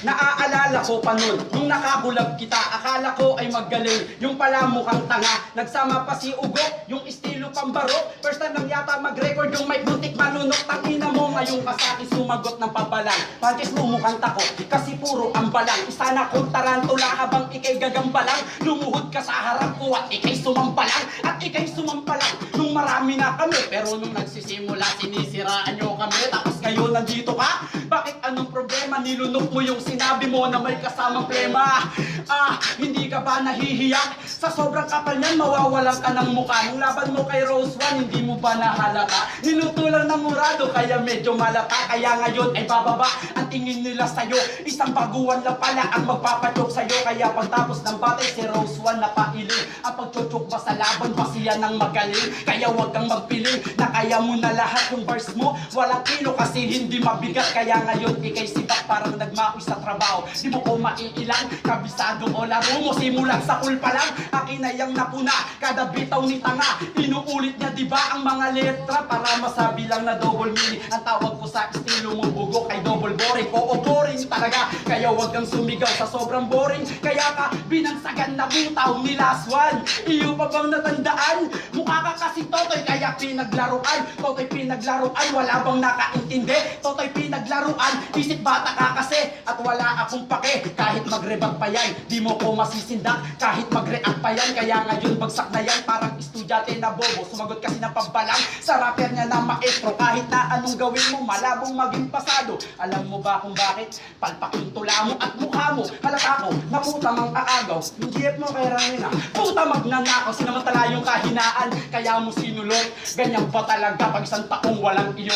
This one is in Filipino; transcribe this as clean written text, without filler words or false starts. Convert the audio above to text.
Naaalala ko pa nun, nung nakakulab kita, akala ko ay magaling, yung pala mukhang tanga. Nagsama pa si Ugo, yung estilo pambaro. First time lang yata mag-record yung may buntik manunok. Tangina mo ngayong kasaki sumagot ng pabalang. Pantis mo mukhang tako, kasi puro ambalang. Isa na kong tarantula habang ikay gagambalang. Lumuhod ka sa harap ko at ikay sumampalang. At ikay sumampalang, nung marami na kami. Pero nung nagsisimula, sinisiraan nyo kami. Tapos ngayon nandito ka? Bakit anong problema? Nilunok mo yung sinabi mo na may kasamang plema. Hindi ka ba nahihiyak? Sa sobrang kapal niyan, mawawalan ka ng mukha. Nung laban mo kay Rose One, hindi mo ba nahalata? Niluto lang ng murado, kaya medyo malata. Kaya ngayon ay bababa ang tingin nila sa'yo. Isang baguhan lang pala ang magpapatyok sa'yo. Kaya pagtapos ng batay, si Rose One napailing. Ang pagtutok ba sa laban, ba siya ng magaling? Kaya huwag kang magpiling na kaya mo na lahat yung verse mo. Walang kilo kasi hindi mabigat. Kaya ngayon ikay sibak parang nagmaoy sa trabaho. Di mo ko maiilang, kabisado o laro mo. Simulan sa cool pa lang, akin na yung napuna. Kada bitaw ni tanga, inuulit niya diba ang mga letra para masabi lang na double meaning. Ang tawag ko sa estilo mo bugok ay double boring. Oo, boring talaga, kaya wag kang sumigaw sa sobrang boring. Kaya ka binangsagan na butaw ni Last One. Iyo pa bang natandaan? Mukha ka kasi Totoy kaya pinaglaruan. Totoy pinaglaruan, wala bang nakaintindi? Totoy pinaglaruan, isip bata ka kasi. At wala akong pake, kahit mag-rebag pa yan, di mo ko masisindak. Kahit mag-react pa yan, kaya ngayon bagsak na yan. Parang estudyante na bobo, sumagot kasi ng pambalang sa rapper niya na maestro. Kahit na anong gawin mo, malabong maging pasado. Alam mo ba kung bakit? Palpak yung tula mo at mukha mo. Halata ko, naputa mang aagaw. Yung GF mo kay Ramina, puta magnanakaw. Sinamantala yung kahinaan, kaya mo sinulot. Ganyan ba talaga pag isang taong walang iyo?